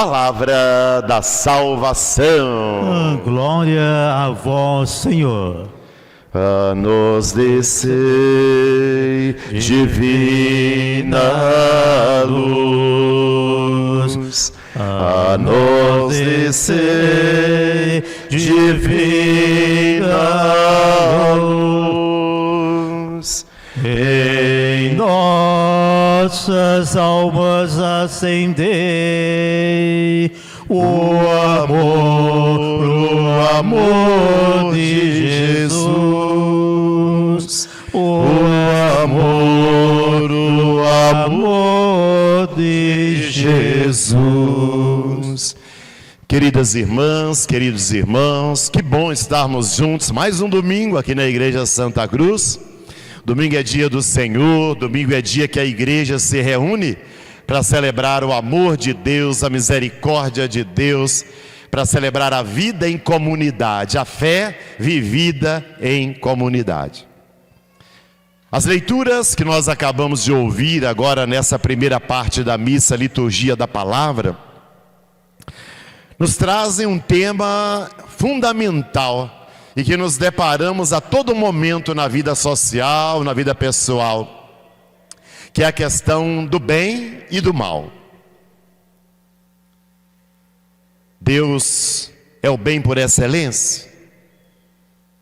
Palavra da salvação. Glória a vós, Senhor. A nos descei divina luz, a nos descei divina luz, Em nossas almas acendei o amor de Jesus, o amor de Jesus. Queridas irmãs, queridos irmãos, que bom estarmos juntos mais um domingo aqui na Igreja Santa Cruz. Domingo é dia do Senhor, domingo é dia que a igreja se reúne para celebrar o amor de Deus, a misericórdia de Deus, para celebrar a vida em comunidade, a fé vivida em comunidade. As leituras que nós acabamos de ouvir agora nessa primeira parte da missa, liturgia da palavra, nos trazem um tema fundamental e que nos deparamos a todo momento na vida social, na vida pessoal, que é a questão do bem e do mal. Deus é o bem por excelência.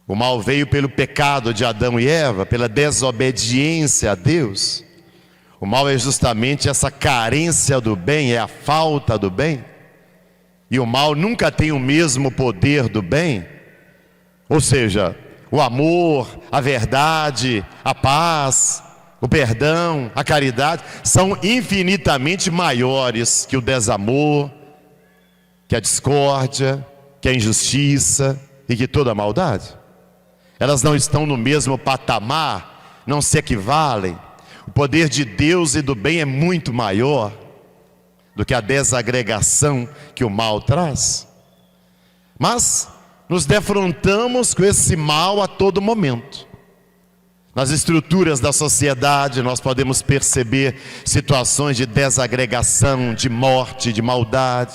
O mal veio pelo pecado de Adão e Eva, pela desobediência a Deus. O mal é justamente essa carência do bem, é a falta do bem. E o mal nunca tem o mesmo poder do bem. Ou seja, o amor, a verdade, a paz, o perdão, a caridade são infinitamente maiores que o desamor, que a discórdia, que a injustiça e que toda a maldade. Elas não estão no mesmo patamar, não se equivalem. O poder de Deus e do bem é muito maior do que a desagregação que o mal traz. Mas nos defrontamos com esse mal a todo momento. Nas estruturas da sociedade nós podemos perceber situações de desagregação, de morte, de maldade.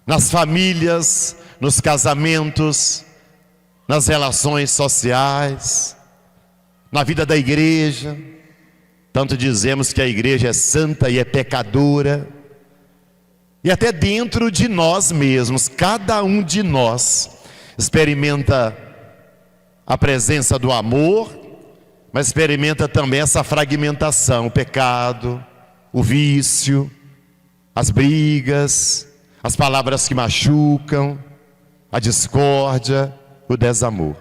Nas famílias, nos casamentos, nas relações sociais, na vida da igreja. Tanto dizemos que a igreja é santa e é pecadora. E até dentro de nós mesmos, cada um de nós experimenta a presença do amor, mas experimenta também essa fragmentação, o pecado, o vício, as brigas, as palavras que machucam, a discórdia, o desamor.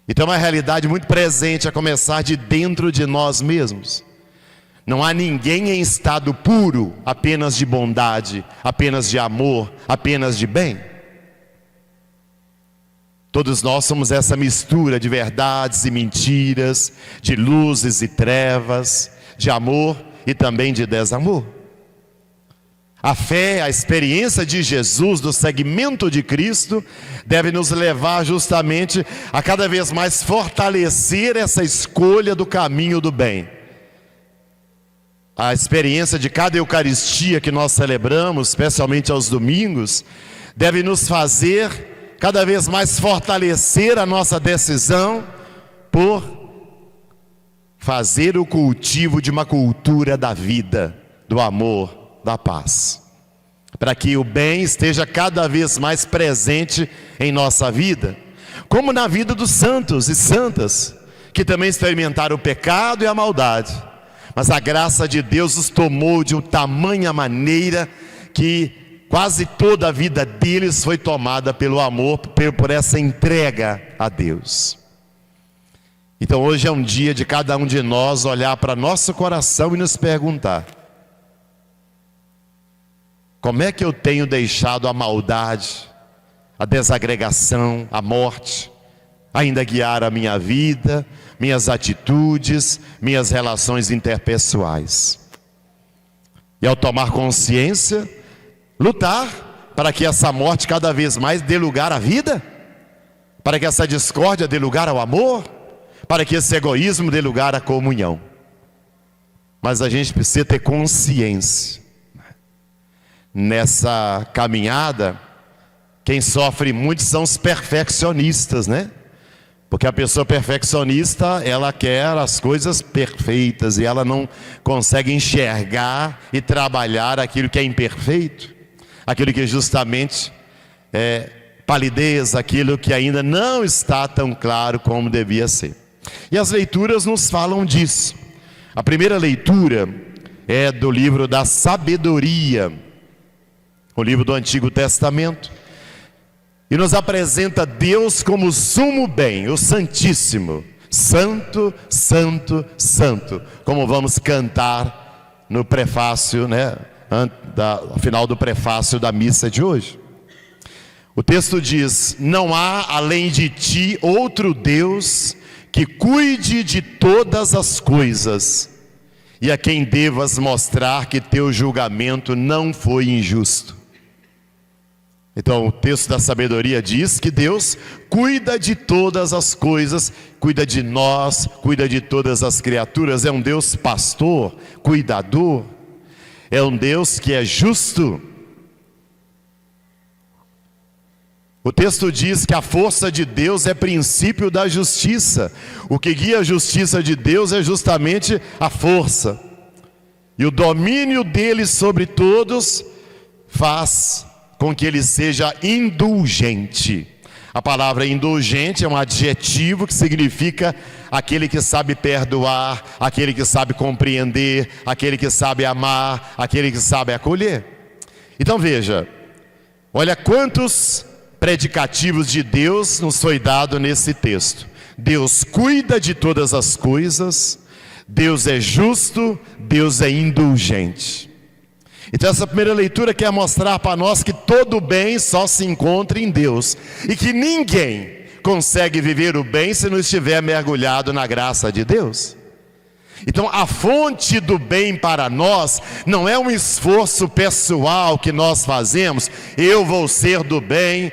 Então é uma realidade muito presente a começar de dentro de nós mesmos. Não há ninguém em estado puro, apenas de bondade, apenas de amor, apenas de bem. Todos nós somos essa mistura de verdades e mentiras, de luzes e trevas, de amor e também de desamor. A fé, a experiência de Jesus, do seguimento de Cristo, deve nos levar justamente a cada vez mais fortalecer essa escolha do caminho do bem. A experiência de cada Eucaristia que nós celebramos, especialmente aos domingos, deve nos fazer cada vez mais fortalecer a nossa decisão por fazer o cultivo de uma cultura da vida, do amor, da paz. Para que o bem esteja cada vez mais presente em nossa vida, como na vida dos santos e santas, que também experimentaram o pecado e a maldade. Mas a graça de Deus os tomou de uma tamanha maneira que quase toda a vida deles foi tomada pelo amor, por essa entrega a Deus. Então hoje é um dia de cada um de nós olhar para nosso coração e nos perguntar: como é que eu tenho deixado a maldade, a desagregação, a morte, ainda guiar a minha vida, minhas atitudes, minhas relações interpessoais? E ao tomar consciência, lutar para que essa morte cada vez mais dê lugar à vida, para que essa discórdia dê lugar ao amor, para que esse egoísmo dê lugar à comunhão. Mas a gente precisa ter consciência nessa caminhada, quem sofre muito são os perfeccionistas, né? Porque a pessoa perfeccionista, ela quer as coisas perfeitas e ela não consegue enxergar e trabalhar aquilo que é imperfeito, aquilo que justamente é palidez, aquilo que ainda não está tão claro como devia ser. E as leituras nos falam disso. A primeira leitura é do livro da Sabedoria, o livro do Antigo Testamento, e nos apresenta Deus como o sumo bem, o Santíssimo, Santo, Santo, Santo, como vamos cantar no prefácio, né, ao final do prefácio da missa de hoje. O texto diz: não há além de ti outro Deus que cuide de todas as coisas, e a quem devas mostrar que teu julgamento não foi injusto. Então o texto da Sabedoria diz que Deus cuida de todas as coisas, cuida de nós, cuida de todas as criaturas. É um Deus pastor, cuidador, é um Deus que é justo. O texto diz que a força de Deus é princípio da justiça. O que guia a justiça de Deus é justamente a força. E o domínio dele sobre todos faz com que ele seja indulgente. A palavra indulgente é um adjetivo que significa aquele que sabe perdoar, aquele que sabe compreender, aquele que sabe amar, aquele que sabe acolher. Então veja, olha quantos predicativos de Deus nos foi dado nesse texto. Deus cuida de todas as coisas, Deus é justo, Deus é indulgente. Então essa primeira leitura quer mostrar para nós que todo bem só se encontra em Deus, e que ninguém consegue viver o bem se não estiver mergulhado na graça de Deus. Então a fonte do bem para nós não é um esforço pessoal que nós fazemos, eu vou ser do bem,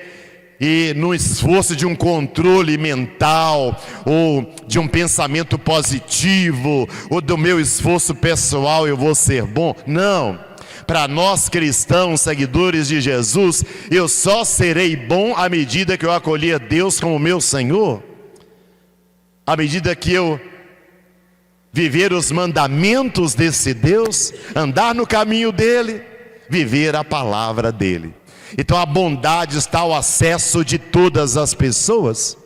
e no esforço de um controle mental, ou de um pensamento positivo, ou do meu esforço pessoal eu vou ser bom. Não, para nós cristãos, seguidores de Jesus, eu só serei bom à medida que eu acolher Deus como meu Senhor, à medida que eu viver os mandamentos desse Deus, andar no caminho dele, viver a palavra dele. Então a bondade está ao acesso de todas as pessoas,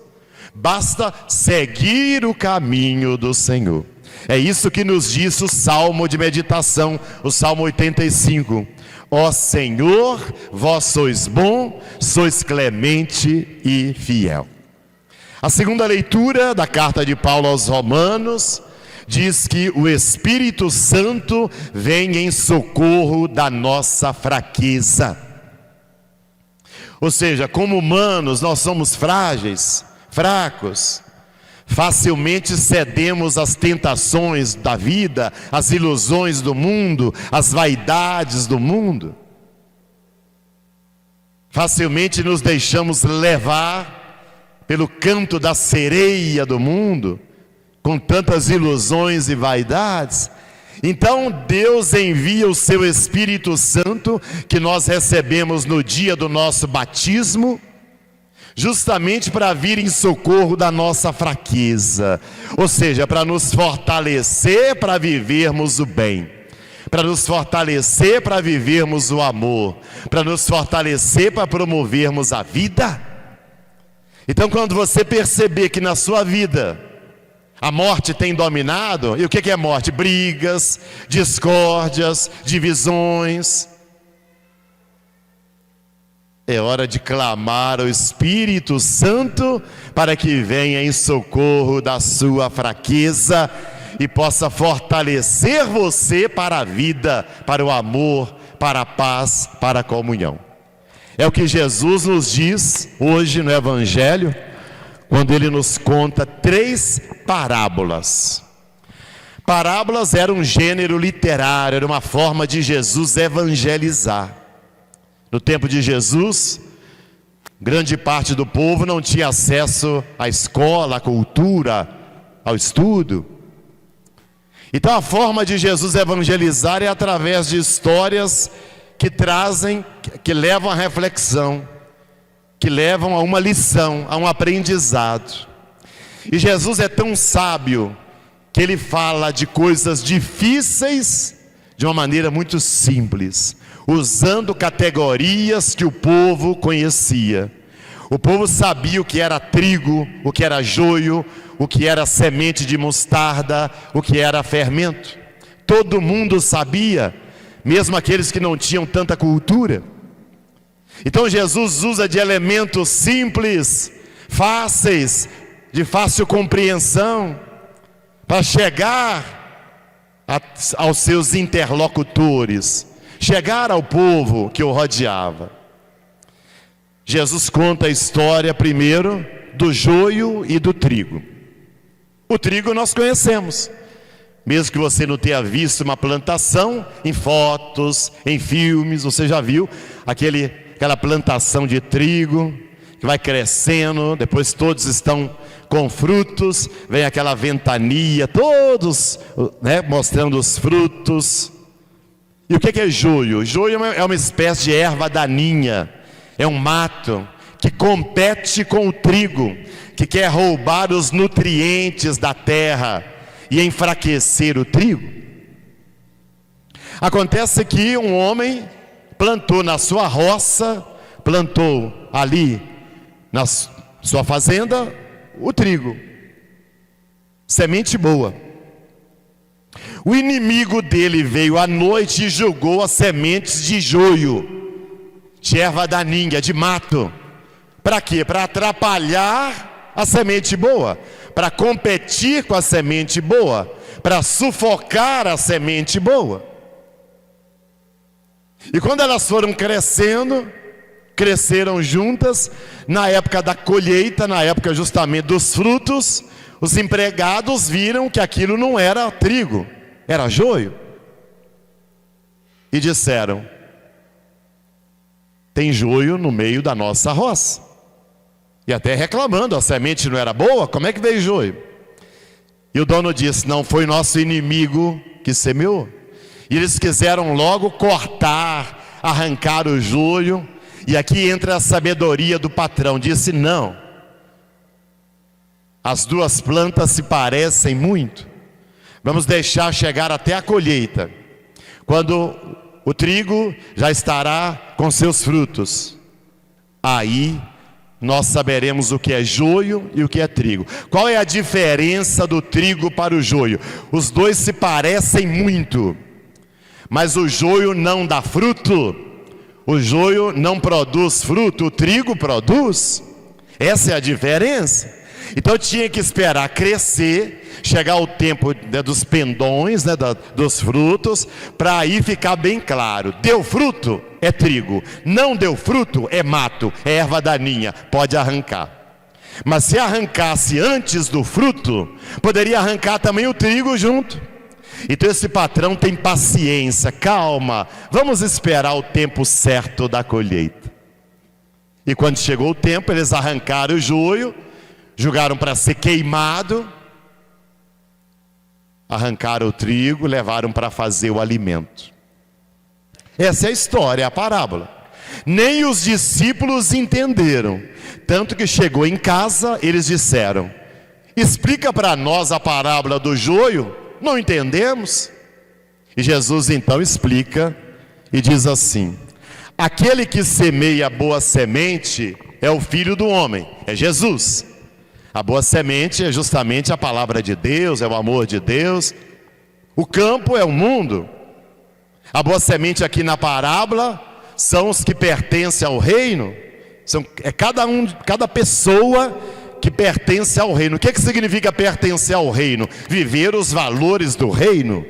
basta seguir o caminho do Senhor. É isso que nos diz o Salmo de meditação, o Salmo 85. Ó Senhor, vós sois bom, sois clemente e fiel. A segunda leitura da carta de Paulo aos Romanos diz que o Espírito Santo vem em socorro da nossa fraqueza. Ou seja, como humanos nós somos frágeis, fracos, facilmente cedemos às tentações da vida, às ilusões do mundo, às vaidades do mundo. Facilmente nos deixamos levar pelo canto da sereia do mundo, com tantas ilusões e vaidades. Então Deus envia o seu Espírito Santo, que nós recebemos no dia do nosso batismo, justamente para vir em socorro da nossa fraqueza, ou seja, para nos fortalecer para vivermos o bem, para nos fortalecer para vivermos o amor, para nos fortalecer para promovermos a vida. Então quando você perceber que na sua vida a morte tem dominado, e o que é morte? Brigas, discórdias, divisões. É hora de clamar ao Espírito Santo para que venha em socorro da sua fraqueza e possa fortalecer você para a vida, para o amor, para a paz, para a comunhão. É o que Jesus nos diz hoje no Evangelho, quando ele nos conta 3 parábolas. Parábolas era um gênero literário, era uma forma de Jesus evangelizar. No tempo de Jesus, grande parte do povo não tinha acesso à escola, à cultura, ao estudo. Então a forma de Jesus evangelizar é através de histórias que levam à reflexão, que levam a uma lição, a um aprendizado. E Jesus é tão sábio que ele fala de coisas difíceis de uma maneira muito simples, usando categorias que o povo conhecia. O povo sabia o que era trigo, o que era joio, o que era semente de mostarda, o que era fermento. Todo mundo sabia, mesmo aqueles que não tinham tanta cultura. Então Jesus usa de elementos simples, fáceis, de fácil compreensão, para chegar aos seus interlocutores, chegar ao povo que o rodeava. Jesus conta a história primeiro do joio e do trigo. O trigo nós conhecemos, mesmo que você não tenha visto uma plantação, em fotos, em filmes, você já viu aquela plantação de trigo que vai crescendo, depois todos estão com frutos, vem aquela ventania, todos, né, mostrando os frutos. E o que é joio? Joio é uma espécie de erva daninha, é um mato que compete com o trigo, que quer roubar os nutrientes da terra e enfraquecer o trigo. Acontece que um homem plantou na sua roça, plantou ali na sua fazenda o trigo, semente boa. O inimigo dele veio à noite e jogou as sementes de joio, de erva daninha, de mato. Para quê? Para atrapalhar a semente boa, para competir com a semente boa, para sufocar a semente boa. E quando elas foram cresceram juntas, na época da colheita, na época justamente dos frutos, os empregados viram que aquilo não era trigo, era joio. E disseram: tem joio no meio da nossa roça. E até reclamando, a semente não era boa, como é que veio joio? E o dono disse: não, foi nosso inimigo que semeou. E eles quiseram logo cortar, arrancar o joio. E aqui entra a sabedoria do patrão. Disse: não, as duas plantas se parecem muito, vamos deixar chegar até a colheita, quando o trigo já estará com seus frutos. Aí nós saberemos o que é joio e o que é trigo. Qual é a diferença do trigo para o joio? Os dois se parecem muito, mas o joio não dá fruto, o joio não produz fruto, o trigo produz. Essa é a diferença. Então tinha que esperar crescer, chegar o tempo, né, dos pendões, né, dos frutos, para aí ficar bem claro: deu fruto, é trigo; não deu fruto, é mato, é erva daninha, pode arrancar. Mas se arrancasse antes do fruto, poderia arrancar também o trigo junto. Então esse patrão tem paciência, calma, vamos esperar o tempo certo da colheita. E quando chegou o tempo, eles arrancaram o joio, jogaram para ser queimado, arrancaram o trigo, levaram para fazer o alimento. Essa é a história, a parábola. Nem os discípulos entenderam, tanto que chegou em casa, eles disseram: explica para nós a parábola do joio. Não entendemos. E Jesus então explica e diz assim: aquele que semeia a boa semente é o Filho do Homem, é Jesus. A boa semente é justamente a palavra de Deus, é o amor de Deus. O campo é o mundo. A boa semente aqui na parábola são os que pertencem ao reino. É cada pessoa que pertence ao reino. O que significa pertencer ao reino? Viver os valores do reino: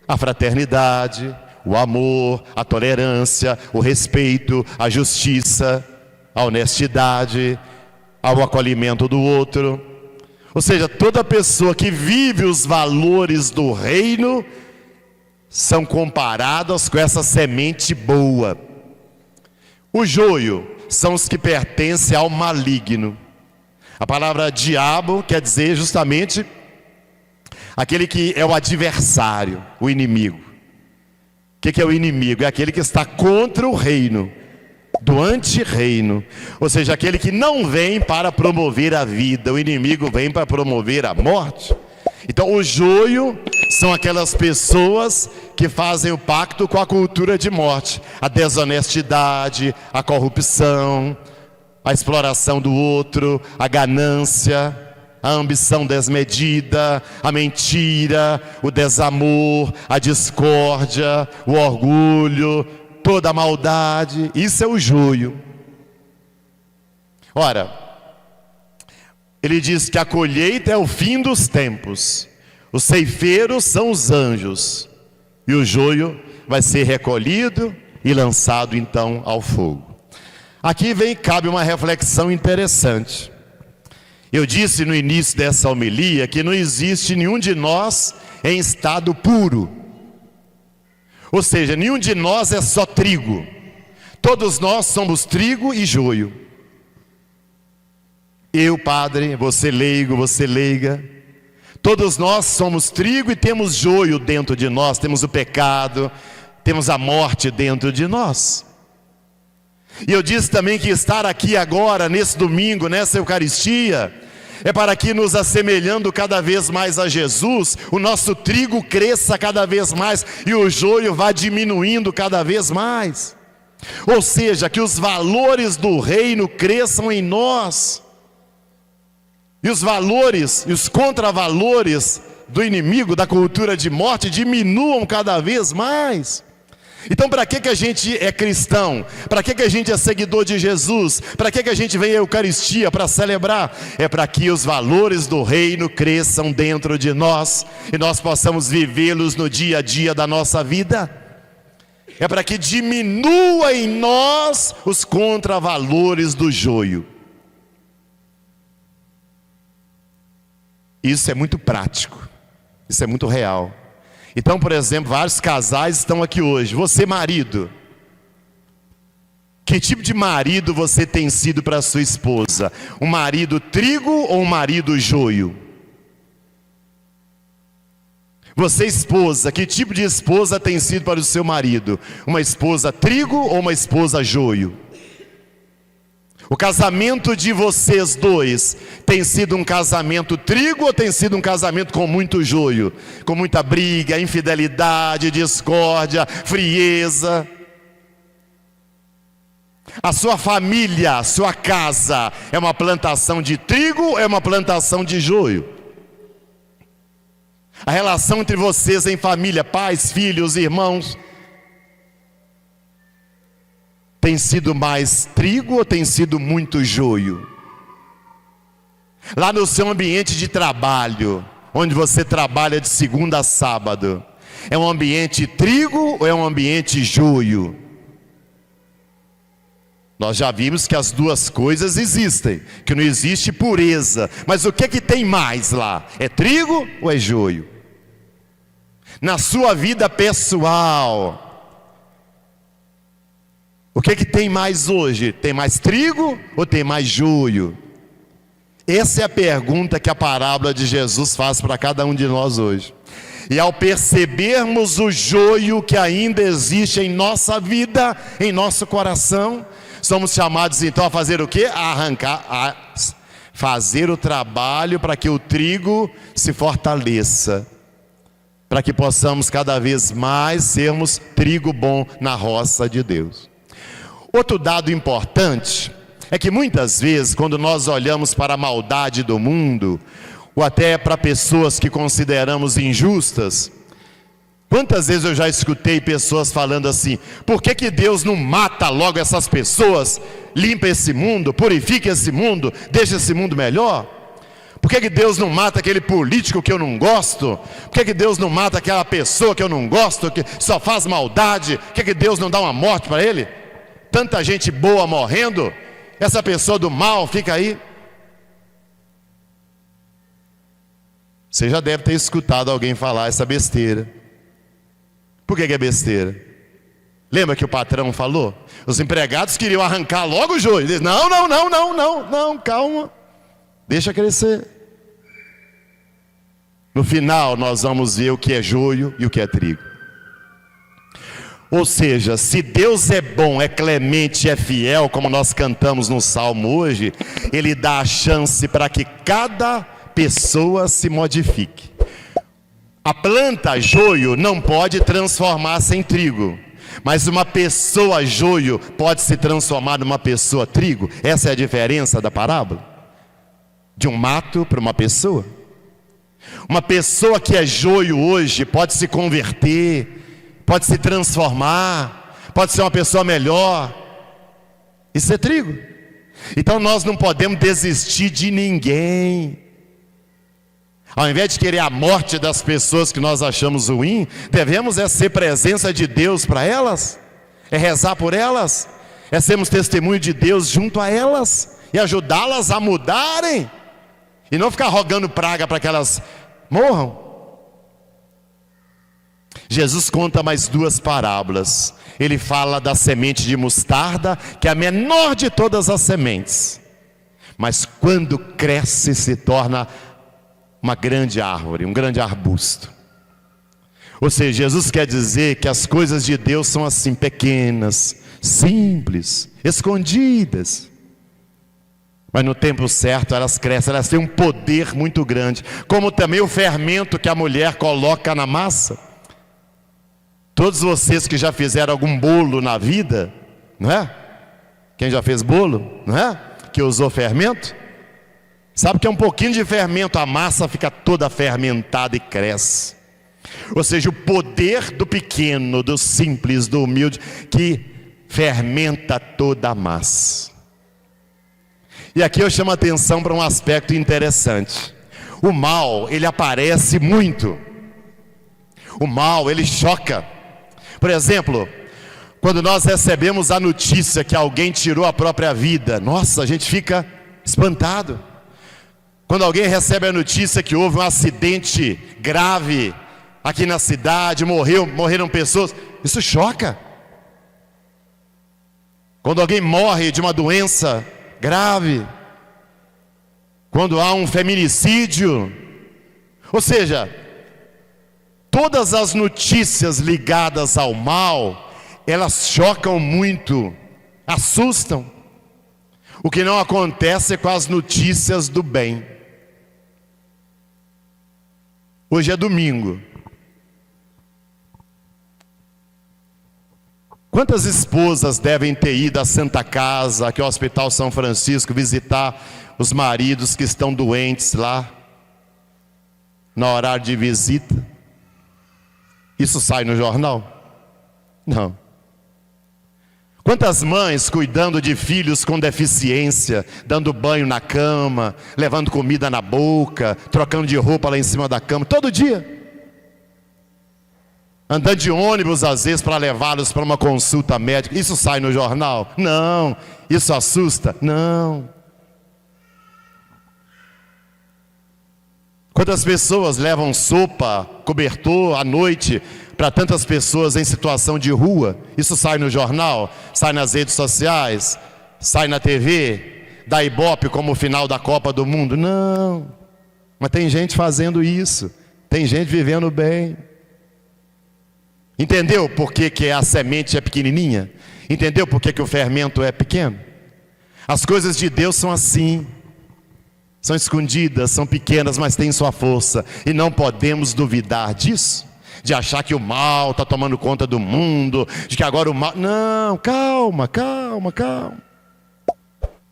a fraternidade, o amor, a tolerância, o respeito, a justiça, a honestidade, ao acolhimento do outro. Ou seja, toda pessoa que vive os valores do reino são comparadas com essa semente boa. O joio são os que pertencem ao maligno. A palavra diabo quer dizer justamente aquele que é o adversário, o inimigo. que é o inimigo? É aquele que está contra o reino, do antirreino, ou seja, aquele que não vem para promover a vida. O inimigo vem para promover a morte. Então o joio são aquelas pessoas que fazem o pacto com a cultura de morte, a desonestidade, a corrupção, a exploração do outro, a ganância, a ambição desmedida, a mentira, o desamor, a discórdia, o orgulho, toda a maldade. Isso é o joio. Ora, ele diz que a colheita é o fim dos tempos, os ceifeiros são os anjos, e o joio vai ser recolhido e lançado então ao fogo. Aqui cabe uma reflexão interessante. Eu disse no início dessa homilia que não existe nenhum de nós em estado puro. Ou seja, nenhum de nós é só trigo. Todos nós somos trigo e joio. Eu, padre, você leigo, você leiga. Todos nós somos trigo e temos joio dentro de nós. Temos o pecado, temos a morte dentro de nós. E eu disse também que estar aqui agora, nesse domingo, nessa Eucaristia, é para que, nos assemelhando cada vez mais a Jesus, o nosso trigo cresça cada vez mais e o joio vá diminuindo cada vez mais. Ou seja, que os valores do reino cresçam em nós. E os valores e os contravalores do inimigo, da cultura de morte, diminuam cada vez mais. Então, para que a gente é cristão? Para que a gente é seguidor de Jesus? Para que a gente vem à Eucaristia para celebrar? É para que os valores do reino cresçam dentro de nós e nós possamos vivê-los no dia a dia da nossa vida. É para que diminua em nós os contravalores do joio. Isso é muito prático, isso é muito real. Então, por exemplo, vários casais estão aqui hoje. Você, marido, que tipo de marido você tem sido para sua esposa? Um marido trigo ou um marido joio? Você, esposa, que tipo de esposa tem sido para o seu marido? Uma esposa trigo ou uma esposa joio? O casamento de vocês dois tem sido um casamento trigo ou tem sido um casamento com muito joio? Com muita briga, infidelidade, discórdia, frieza? A sua família, a sua casa é uma plantação de trigo ou é uma plantação de joio? A relação entre vocês em família, pais, filhos, irmãos, tem sido mais trigo ou tem sido muito joio? Lá no seu ambiente de trabalho, onde você trabalha de segunda a sábado, é um ambiente trigo ou é um ambiente joio? Nós já vimos que as duas coisas existem, que não existe pureza. Mas o que tem mais lá? É trigo ou é joio? Na sua vida pessoal, o que tem mais hoje? Tem mais trigo ou tem mais joio? Essa é a pergunta que a parábola de Jesus faz para cada um de nós hoje. E ao percebermos o joio que ainda existe em nossa vida, em nosso coração, somos chamados então a fazer o quê? A arrancar, a fazer o trabalho para que o trigo se fortaleça, para que possamos cada vez mais sermos trigo bom na roça de Deus. Outro dado importante é que muitas vezes, quando nós olhamos para a maldade do mundo, ou até para pessoas que consideramos injustas, quantas vezes eu já escutei pessoas falando assim: por que Deus não mata logo essas pessoas, limpa esse mundo, purifica esse mundo, deixa esse mundo melhor? Por que Deus não mata aquele político que eu não gosto? Por que Deus não mata aquela pessoa que eu não gosto, que só faz maldade? Por que Deus não dá uma morte para ele? Tanta gente boa morrendo, essa pessoa do mal fica aí. Você já deve ter escutado alguém falar essa besteira. Por que é besteira? Lembra que o patrão falou? Os empregados queriam arrancar logo o joio. Diz, não, calma, deixa crescer. No final nós vamos ver o que é joio e o que é trigo. Ou seja, se Deus é bom, é clemente, é fiel, como nós cantamos no Salmo hoje, Ele dá a chance para que cada pessoa se modifique. A planta joio não pode transformar-se em trigo, mas uma pessoa joio pode se transformar numa pessoa trigo. Essa é a diferença da parábola. De um mato para uma pessoa. Uma pessoa que é joio hoje pode se converter, pode se transformar, pode ser uma pessoa melhor. Isso é trigo. Então nós não podemos desistir de ninguém. Ao invés de querer a morte das pessoas que nós achamos ruim, devemos ser presença de Deus para elas, é rezar por elas, é sermos testemunho de Deus junto a elas e ajudá-las a mudarem, e não ficar rogando praga para que elas morram. Jesus conta mais duas parábolas. Ele fala da semente de mostarda, que é a menor de todas as sementes, mas quando cresce se torna uma grande árvore, um grande arbusto. Ou seja, Jesus quer dizer que as coisas de Deus são assim, pequenas, simples, escondidas, mas no tempo certo elas crescem, elas têm um poder muito grande, como também o fermento que a mulher coloca na massa. Todos vocês que já fizeram algum bolo na vida, não é? Quem já fez bolo, não é? Que usou fermento, sabe que é um pouquinho de fermento, a massa fica toda fermentada e cresce. Ou seja, o poder do pequeno, do simples, do humilde, que fermenta toda a massa. E aqui eu chamo a atenção para um aspecto interessante. O mal, ele aparece muito. O mal, ele choca. Por exemplo, quando nós recebemos a notícia que alguém tirou a própria vida, nossa, a gente fica espantado. Quando alguém recebe a notícia que houve um acidente grave aqui na cidade, morreram pessoas, isso choca. Quando alguém morre de uma doença grave, quando há um feminicídio, ou seja, todas as notícias ligadas ao mal, elas chocam muito, assustam. O que não acontece com as notícias do bem. Hoje é domingo. Quantas esposas devem ter ido à Santa Casa, aqui ao Hospital São Francisco, visitar os maridos que estão doentes lá, no horário de visita? Isso sai no jornal? Não. Quantas mães cuidando de filhos com deficiência, dando banho na cama, levando comida na boca, trocando de roupa lá em cima da cama, todo dia. Andando de ônibus às vezes para levá-los para uma consulta médica. Isso sai no jornal? Não. Isso assusta? Não. Quantas pessoas levam sopa, cobertor à noite para tantas pessoas em situação de rua? Isso sai no jornal, sai nas redes sociais, sai na TV, dá ibope como o final da Copa do Mundo? Não. Mas tem gente fazendo isso, tem gente vivendo bem. Entendeu por que a semente é pequenininha? Entendeu por que o fermento é pequeno? As coisas de Deus são assim. São escondidas, são pequenas, mas têm sua força. E não podemos duvidar disso. De achar que o mal está tomando conta do mundo. De que agora o mal... Não, calma.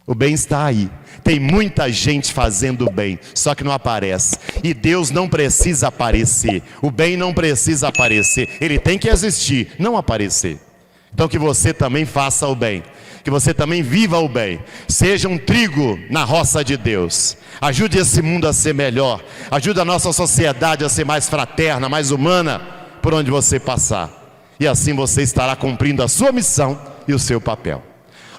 O bem está aí. Tem muita gente fazendo o bem, só que não aparece. E Deus não precisa aparecer. O bem não precisa aparecer. Ele tem que existir, não aparecer. Então que você também faça o bem. Que você também viva o bem. Seja um trigo na roça de Deus. Ajude esse mundo a ser melhor. Ajude a nossa sociedade a ser mais fraterna, mais humana, por onde você passar. E assim você estará cumprindo a sua missão e o seu papel.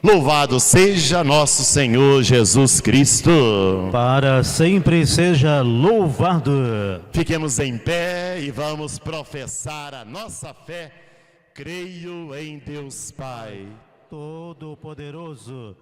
Louvado seja nosso Senhor Jesus Cristo. Para sempre seja louvado. Fiquemos em pé e vamos professar a nossa fé. Creio em Deus Pai Todo-Poderoso,